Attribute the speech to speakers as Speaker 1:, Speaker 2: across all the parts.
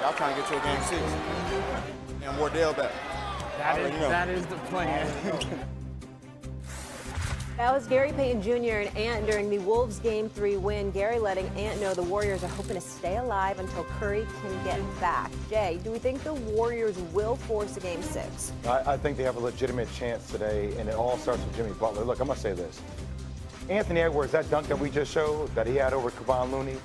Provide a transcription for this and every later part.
Speaker 1: I'm trying to get to a game 6 and Wardell back.
Speaker 2: That is the plan.
Speaker 3: That was Gary Payton Jr. and Ant during the Wolves Game 3 win. Gary letting Ant know the Warriors are hoping to stay alive until Curry can get back. Jay, do we think the Warriors will force a Game 6?
Speaker 4: I think they have a legitimate chance today, and it all starts with Jimmy Butler. Look, I'm going to say this. Anthony Edwards, that dunk that we just showed that he had over Kevon Looney,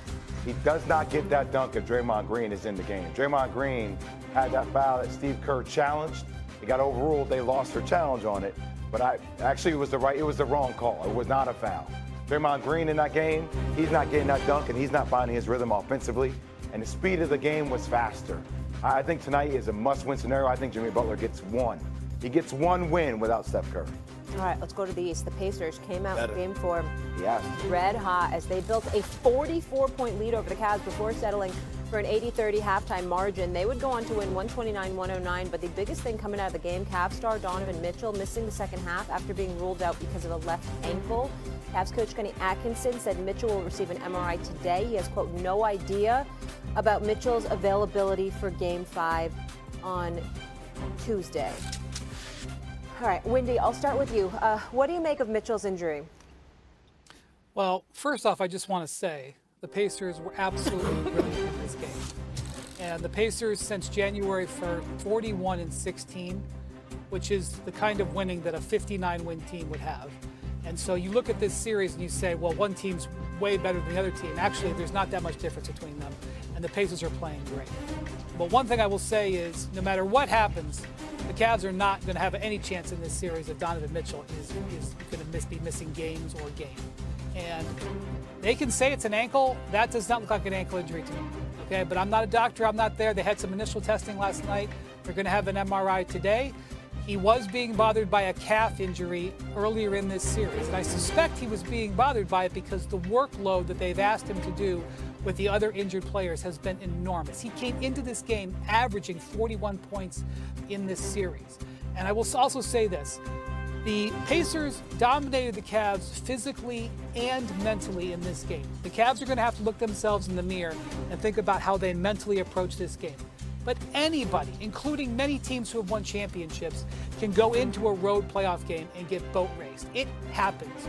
Speaker 4: he does not get that dunk if Draymond Green is in the game. Draymond Green had that foul that Steve Kerr challenged. It got overruled. They lost their challenge on it. But it was the wrong call. It was not a foul. Draymond Green in that game, he's not getting that dunk, and he's not finding his rhythm offensively. And the speed of the game was faster. I think tonight is a must-win scenario. I think Jimmy Butler gets one. He gets one win without Steph Curry.
Speaker 3: All right, let's go to the East. The Pacers came out in Game 4
Speaker 4: Yes.
Speaker 3: red hot as they built a 44-point lead over the Cavs before settling for an 80-30 halftime margin. They would go on to win 129-109, but the biggest thing coming out of the game, Cavs star Donovan Mitchell missing the second half after being ruled out because of a left ankle. Cavs coach Kenny Atkinson said Mitchell will receive an MRI today. He has, quote, no idea about Mitchell's availability for Game 5 on Tuesday. All right, Windy, I'll start with you. What do you make of Mitchell's injury?
Speaker 2: Well, first off, I just want to say the Pacers were absolutely brilliant in this game. And the Pacers, since January 1st, 41-16, which is the kind of winning that a 59-win team would have. And so you look at this series and you say, well, one team's way better than the other team. Actually, there's not that much difference between them. And the Pacers are playing great. But one thing I will say is, no matter what happens, the Cavs are not going to have any chance in this series if Donovan Mitchell is going to be missing games or game. And they can say it's an ankle. That does not look like an ankle injury to me. Okay, but I'm not a doctor. I'm not there. They had some initial testing last night. They're going to have an MRI today. He was being bothered by a calf injury earlier in this series. And I suspect he was being bothered by it because the workload that they've asked him to do with the other injured players has been enormous. He came into this game averaging 41 points in this series. And I will also say this. The Pacers dominated the Cavs physically and mentally in this game. The Cavs are going to have to look themselves in the mirror and think about how they mentally approach this game. But anybody, including many teams who have won championships, can go into a road playoff game and get boat raced. It happens.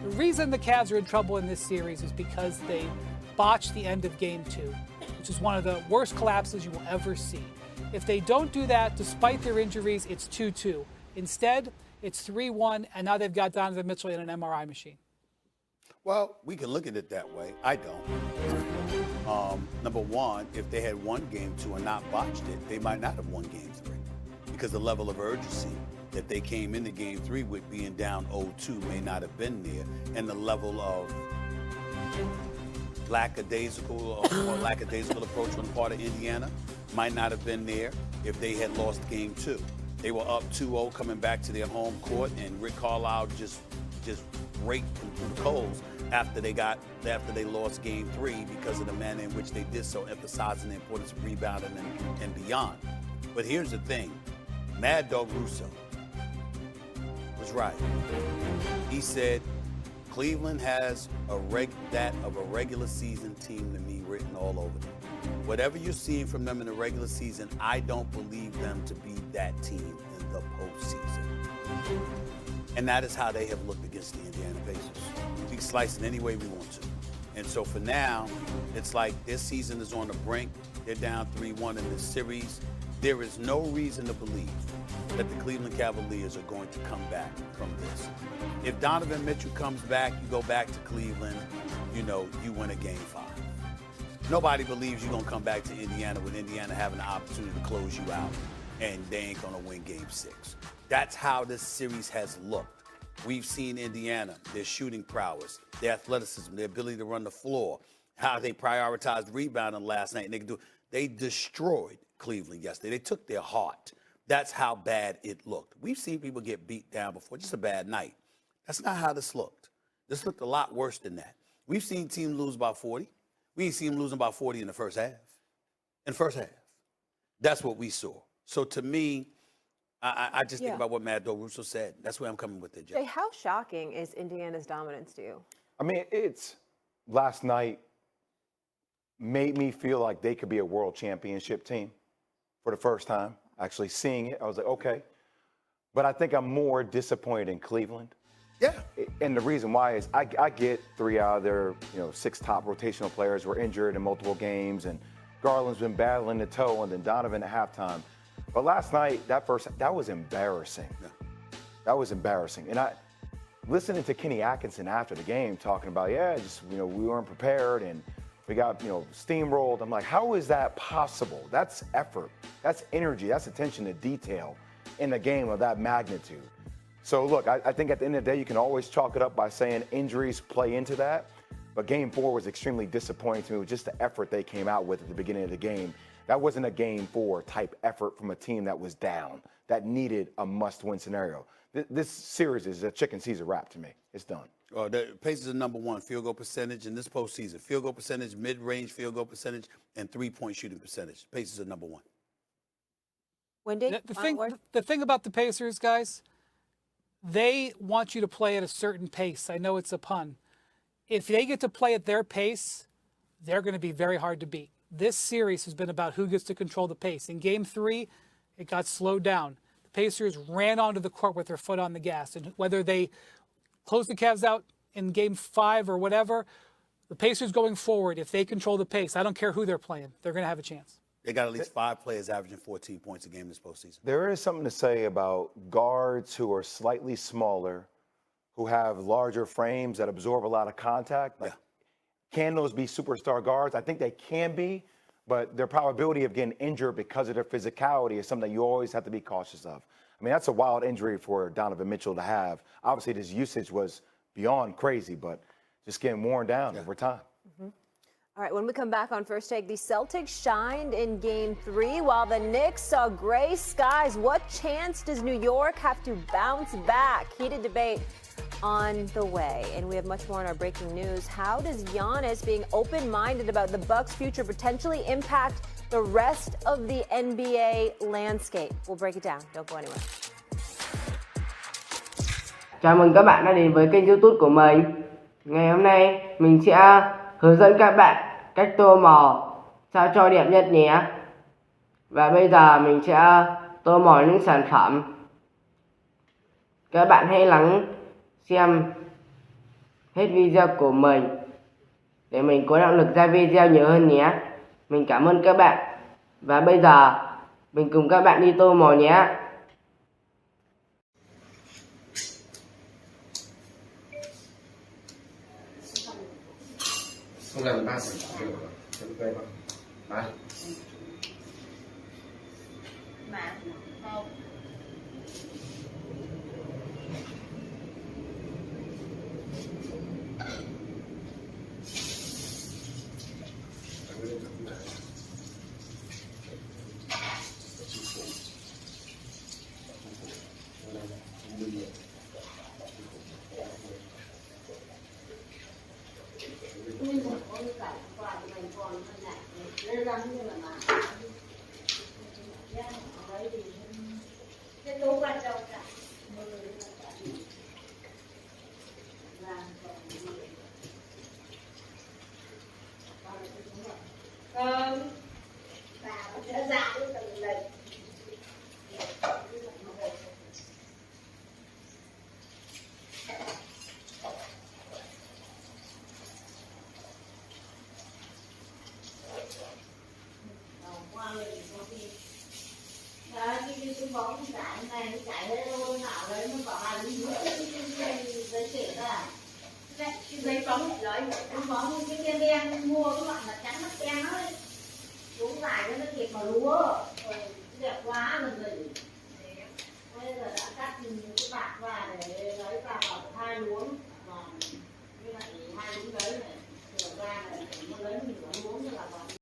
Speaker 2: The reason the Cavs are in trouble in this series is because they botched the end of Game 2, which is one of the worst collapses you will ever see. If they don't do that, despite their injuries, it's 2-2. Instead, it's 3-1, and now they've got Donovan Mitchell in an MRI machine.
Speaker 5: Well, we can look at it that way. I don't. Number one, if they had won Game 2 and not botched it, they might not have won Game 3 because the level of urgency that they came into Game 3 with being down 0-2 may not have been there, and the level of lackadaisical approach on the part of Indiana might not have been there if they had lost Game 2. They were up 2-0 coming back to their home court, and Rick Carlisle just raked them through the coals after they lost Game 3 because of the manner in which they did so, emphasizing the importance of rebounding and beyond. But here's the thing. Mad Dog Russo was right. He said Cleveland has a regular season team to me written all over them. Whatever you're seeing from them in the regular season, I don't believe them to be that team in the postseason. And that is how they have looked against the Indiana Pacers. We can slice it any way we want to. And so for now, it's like this season is on the brink. They're down 3-1 in this series. There is no reason to believe that the Cleveland Cavaliers are going to come back from this. If Donovan Mitchell comes back, you go back to Cleveland, you win a Game 5. Nobody believes you're going to come back to Indiana with Indiana having the opportunity to close you out, and they ain't going to win Game 6. That's how this series has looked. We've seen Indiana, their shooting prowess, their athleticism, their ability to run the floor, how they prioritized rebounding last night. And they destroyed Cleveland yesterday. They took their heart. That's how bad it looked. We've seen people get beat down before, just a bad night. That's not how this looked. This looked a lot worse than that. We've seen teams lose by 40. We ain't seen them losing by 40 in the first half. In the first half. That's what we saw. So to me, I just think about what Mad Dog Russo said. That's where I'm coming with it, Jay.
Speaker 3: How shocking is Indiana's dominance to you?
Speaker 4: I mean, it's last night. made me feel like they could be a world championship team for the first time. Actually seeing it, I was like, okay. But I think I'm more disappointed in Cleveland.
Speaker 5: Yeah.
Speaker 4: And the reason why is I get 3 out of their 6 top rotational players were injured in multiple games, and Garland's been battling the toe, and then Donovan at halftime. But last night, that was embarrassing.
Speaker 5: Yeah.
Speaker 4: That was embarrassing. And I listening to Kenny Atkinson after the game talking about, we weren't prepared and we got, steamrolled. I'm like, how is that possible? That's effort. That's energy. That's attention to detail in a game of that magnitude. So, look, I think at the end of the day, you can always chalk it up by saying injuries play into that. But Game 4 was extremely disappointing to me with just the effort they came out with at the beginning of the game. That wasn't a Game 4 type effort from a team that was down, that needed a must-win scenario. This series is a chicken Caesar wrap to me. It's done.
Speaker 5: The Pacers are number 1 field goal percentage in this postseason. Field goal percentage, mid-range field goal percentage, and 3-point shooting percentage. Pacers are number 1.
Speaker 3: Wendy,
Speaker 2: the thing about the Pacers, guys, they want you to play at a certain pace. I know it's a pun. If they get to play at their pace, they're going to be very hard to beat. This series has been about who gets to control the pace. In Game 3, it got slowed down. The Pacers ran onto the court with their foot on the gas. And whether they close the Cavs out in Game 5 or whatever, the Pacers going forward, if they control the pace, I don't care who they're playing, they're going to have a chance.
Speaker 5: They got at least 5 players averaging 14 points a game this postseason.
Speaker 4: There is something to say about guards who are slightly smaller, who have larger frames that absorb a lot of contact. Like, can those be superstar guards? I think they can be, but their probability of getting injured because of their physicality is something that you always have to be cautious of. I mean, that's a wild injury for Donovan Mitchell to have. Obviously, his usage was beyond crazy, but just getting worn down over time.
Speaker 3: Mm-hmm. All right, when we come back on First Take, the Celtics shined in Game 3 while the Knicks saw gray skies. What chance does New York have to bounce back? Heated debate on the way. And we have much more in our breaking news. How does Giannis being open-minded about the Bucks' future potentially impact the rest of the NBA landscape? We'll break it down. Don't go anywhere.
Speaker 6: Chào mừng các bạn đã đến với kênh YouTube của mình. Ngày hôm nay mình sẽ hướng dẫn các bạn cách tô màu sao cho đẹp nhất nhé. Và bây giờ mình sẽ tô màu những sản phẩm. Các bạn hãy lắng xem hết video của mình để mình có động lực ra video nhiều hơn nhé. Mình cảm ơn các bạn. Và bây giờ mình cùng các bạn đi tô màu nhé.
Speaker 7: Không làm 3 sản phẩm được rồi. Quay vào. Đây.
Speaker 8: Mà không. Cái tố quan trọng cả. Và sẽ ra cái tầng lệnh. Cái bóng chạy này nó chạy lên đâu nào đấy nó bảo là đi nữa cái giấy chuyển ra cái giấy bóng lấy cái bóng cái đen mua cái loại mà trắng nó đen ấy xuống dài nó kịp mà lúa đẹp quá lần này bây giờ đã cắt cái bạc ra để lấy vào 2 luống còn như vậy 2 luống đấy này rửa ra này nó lấy mình luống như là